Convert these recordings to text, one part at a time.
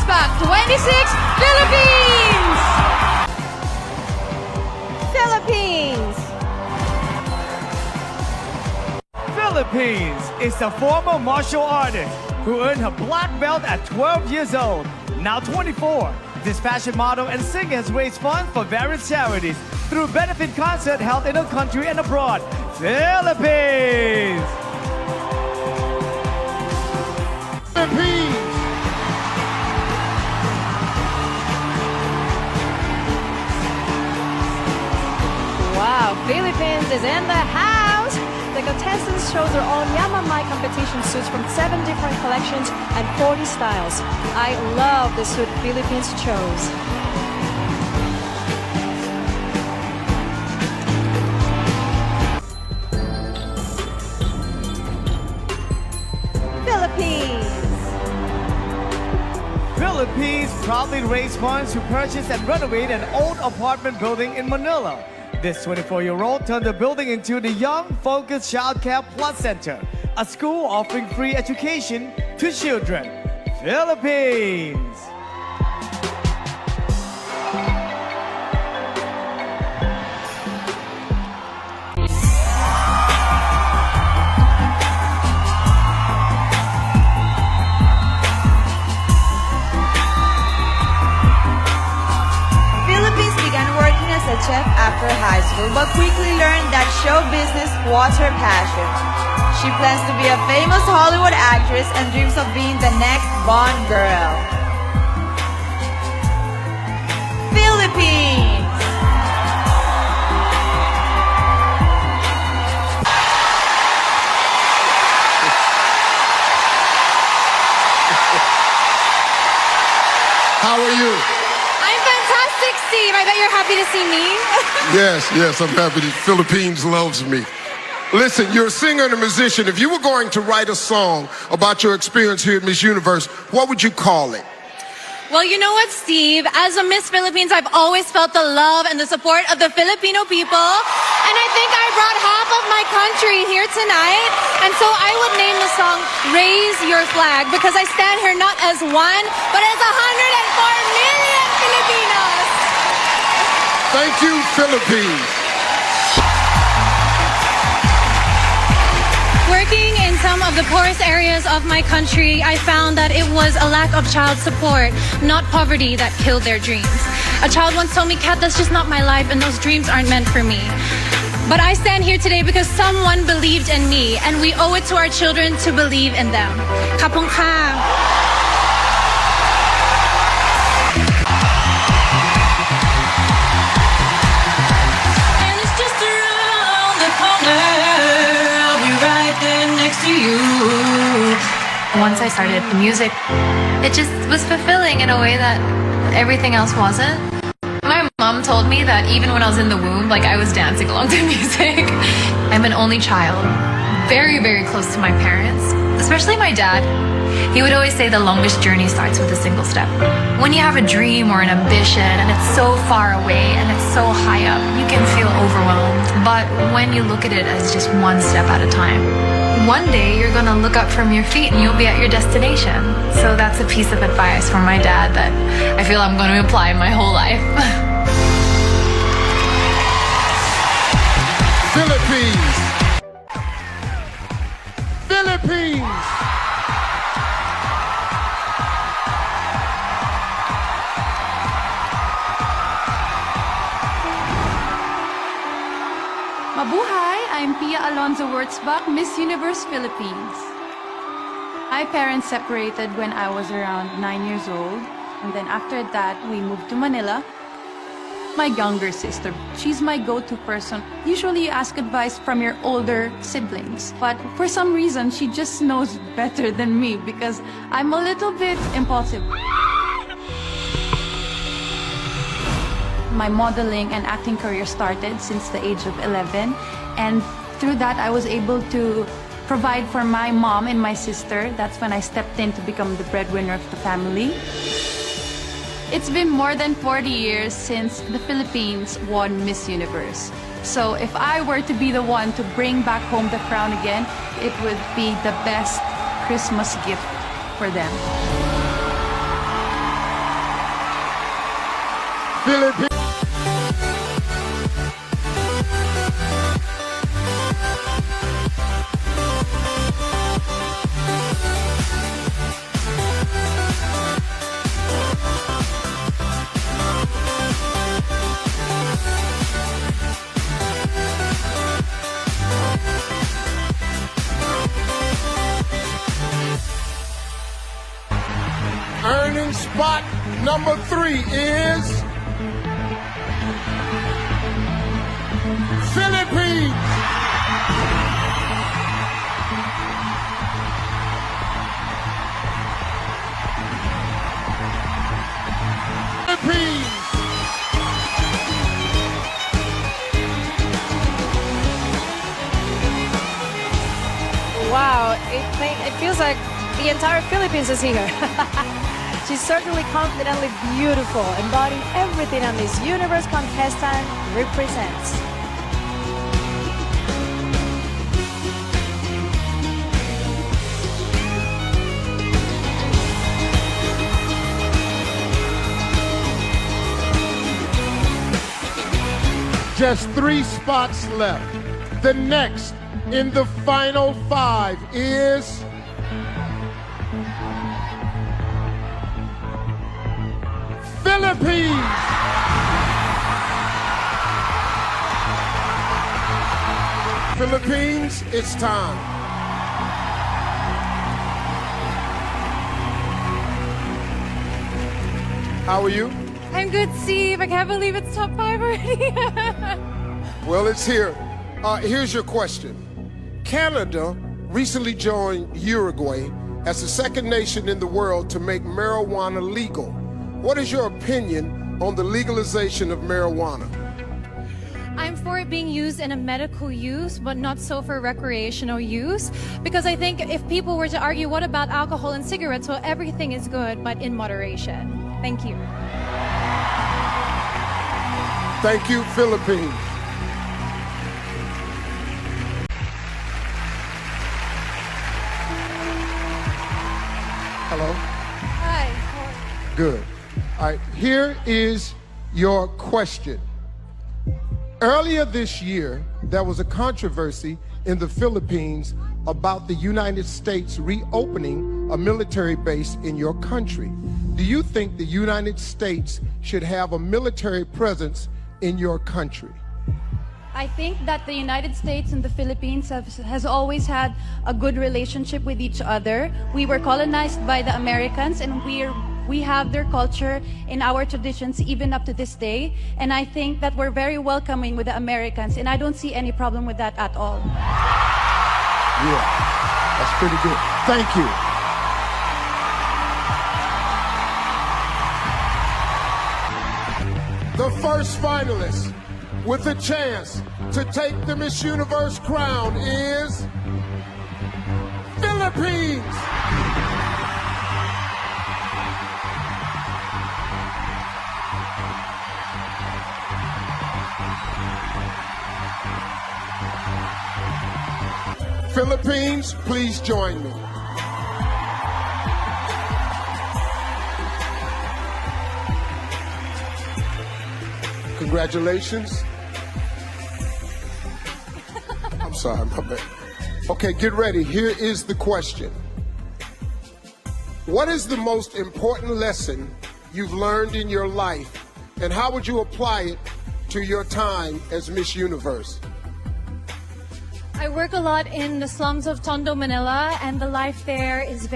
Wurtzbach, 26, Philippines! Philippines. Philippines is a former martial artist who earned her black belt at 12 years old. Now 24, this fashion model and singer has raised funds for various charities through benefit concerts held in her country and abroad. Philippines! Philippines! Wow, Philippines is in the house. The contestants chose their own Yamamai competition suits from 7 different collections and 40 styles. I love the suit Philippines chose. Philippines proudly raised funds to purchase and renovate an old apartment building in Manila. This 24-year-old turned the building into the Young Focus Child Care Plus Center, a school offering free education to children. Philippines! A chef after high school, but quickly learned that show business was her passion. She plans to be a famous Hollywood actress and dreams of being the next Bond girl. Philippines! How are you? I'm fantastic, Steve. I bet you're happy to see me. Yes, I'm happy the Philippines loves me. Listen, you're a singer and a musician. If you were going to write a song about your experience here at Miss Universe, what would you call it? Well, you know what, Steve? As a Miss Philippines, I've always felt the love and the support of the Filipino people. And I think I brought half of my country here tonight. And so I would name the song Raise Your Flag because I stand here not as one, but as 104 million Filipinos. Thank you, Philippines. Working in some of the poorest areas of my country, I found that it was a lack of child support, not poverty, that killed their dreams. A child once told me, "Kat, that's just not my life and those dreams aren't meant for me." But I stand here today because someone believed in me and we owe it to our children to believe in them. Kapong ka. And it's just around the corner. I'll be right there next to you. Once I started the music, it just was fulfilling in a way that everything else wasn't. My mom told me that even when I was in the womb, I was dancing along to music. I'm an only child, very, very close to my parents, especially my dad. He would always say the longest journey starts with a single step. When you have a dream or an ambition and it's so far away and it's so high up, you can feel overwhelmed. But when you look at it as just one step at a time, one day you're gonna look up from your feet and you'll be at your destination. So that's a piece of advice from my dad that I feel I'm gonna apply my whole life. Philippines! Philippines! Mabuhay! I'm Pia Wurtzbach, Miss Universe Philippines. My parents separated when I was around 9 years old, and then after that, we moved to Manila. My younger sister, she's my go-to person. Usually you ask advice from your older siblings, but for some reason, she just knows better than me because I'm a little bit impulsive. My modeling and acting career started since the age of 11, and through that I was able to provide for my mom and my sister. That's when I stepped in to become the breadwinner of the family. It's been more than 40 years since the Philippines won Miss Universe. So if I were to be the one to bring back home the crown again, it would be the best Christmas gift for them. Philippines. Earning spot number 3 is Philippines. Philippines. Wow, it feels like the entire Philippines is here. She's certainly confidently beautiful, embodying everything a Miss Universe contestant represents. Just 3 spots left. The next in the final 5 is Philippines. Philippines, it's time. How are you? I'm good, Steve. I can't believe it's top 5 already. Well, it's here. Here's your question. Canada recently joined Uruguay as the second nation in the world to make marijuana legal. What is your opinion on the legalization of marijuana? I'm for it being used in a medical use, but not so for recreational use. Because I think if people were to argue, what about alcohol and cigarettes? Well, everything is good, but in moderation. Thank you. Thank you, Philippines. Hello? Hi. Good. All right, here is your question. Earlier this year, there was a controversy in the Philippines about the United States reopening a military base in your country. Do you think the United States should have a military presence in your country? I think that the United States and the Philippines has always had a good relationship with each other. We were colonized by the Americans, and we have their culture in our traditions even up to this day. And I think that we're very welcoming with the Americans, and I don't see any problem with that at all. Yeah, that's pretty good. Thank you. The first finalist with a chance to take the Miss Universe crown is Philippines. Philippines, please join me. Congratulations. I'm sorry, my bad. Okay, get ready. Here is the question. What is the most important lesson you've learned in your life, and how would you apply it to your time as Miss Universe? I work a lot in the slums of Tondo, Manila, and the life there is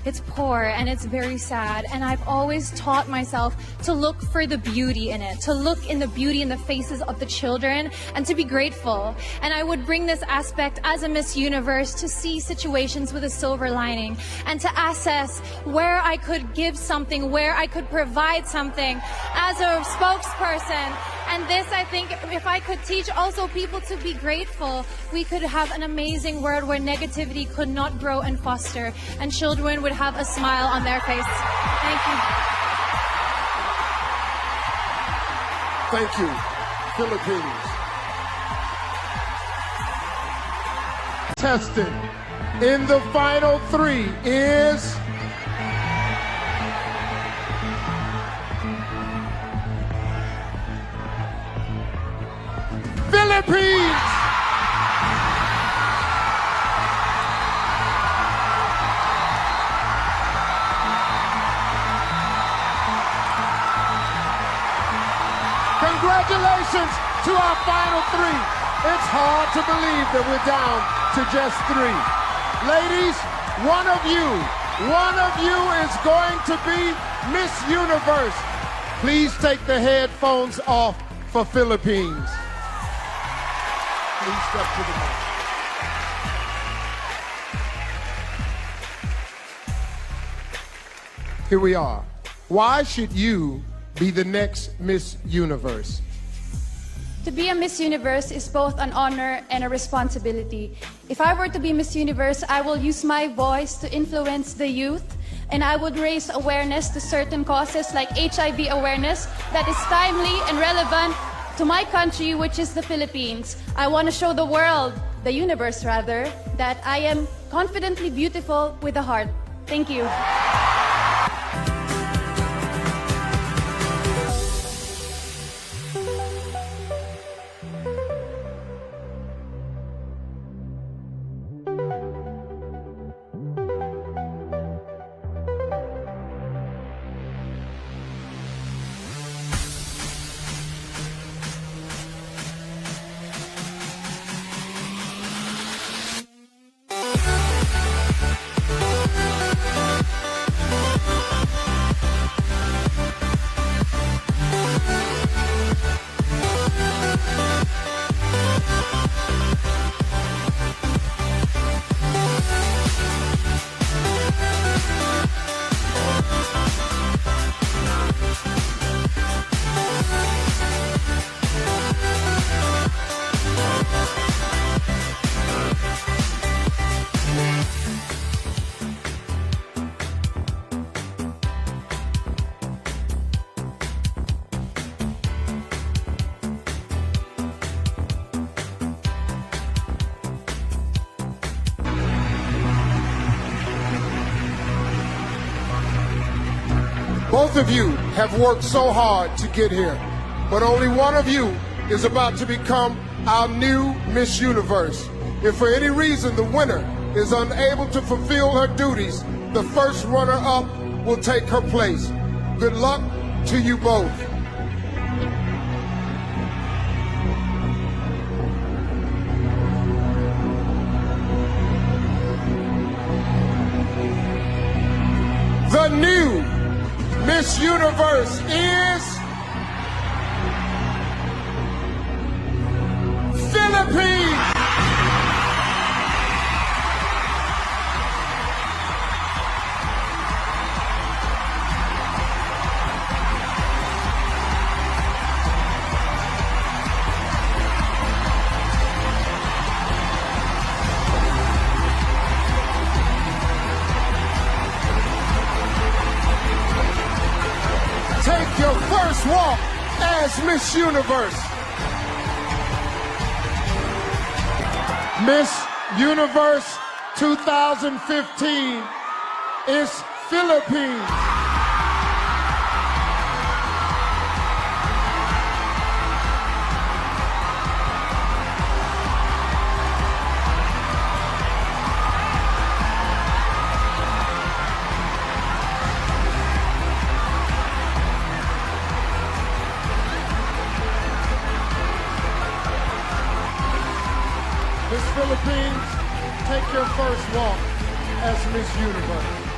it's poor and it's very sad. And I've always taught myself to look for the beauty in it, to look in the beauty in the faces of the children, and to be grateful. And I would bring this aspect as a Miss Universe to see situations with a silver lining and to assess where I could give something, where I could provide something as a spokesperson. And this, I think, if I could teach also people to be grateful, we could have an amazing world where negativity could not grow and foster, and children would have a smile on their face. Thank you. Thank you, Philippines. Testing in the final 3 is Philippines. Congratulations to our final three. It's hard to believe that we're down to just three. Ladies, one of you is going to be Miss Universe. Please take the headphones off for Philippines. Please step to the mic. Here we are. Why should you be the next Miss Universe? To be a Miss Universe is both an honor and a responsibility. If I were to be Miss Universe, I will use my voice to influence the youth, and I would raise awareness to certain causes like HIV awareness that is timely and relevant to my country, which is the Philippines. I want to show the world, the universe rather, that I am confidently beautiful with a heart. Thank you. Both of you have worked so hard to get here, but only one of you is about to become our new Miss Universe. If for any reason the winner is unable to fulfill her duties, the first runner-up will take her place. Good luck to you both. The new Miss Universe is Philippines. Take your first walk as Miss Universe. Miss Universe 2015 is Philippines. Miss Philippines, take your first walk as Miss Universe.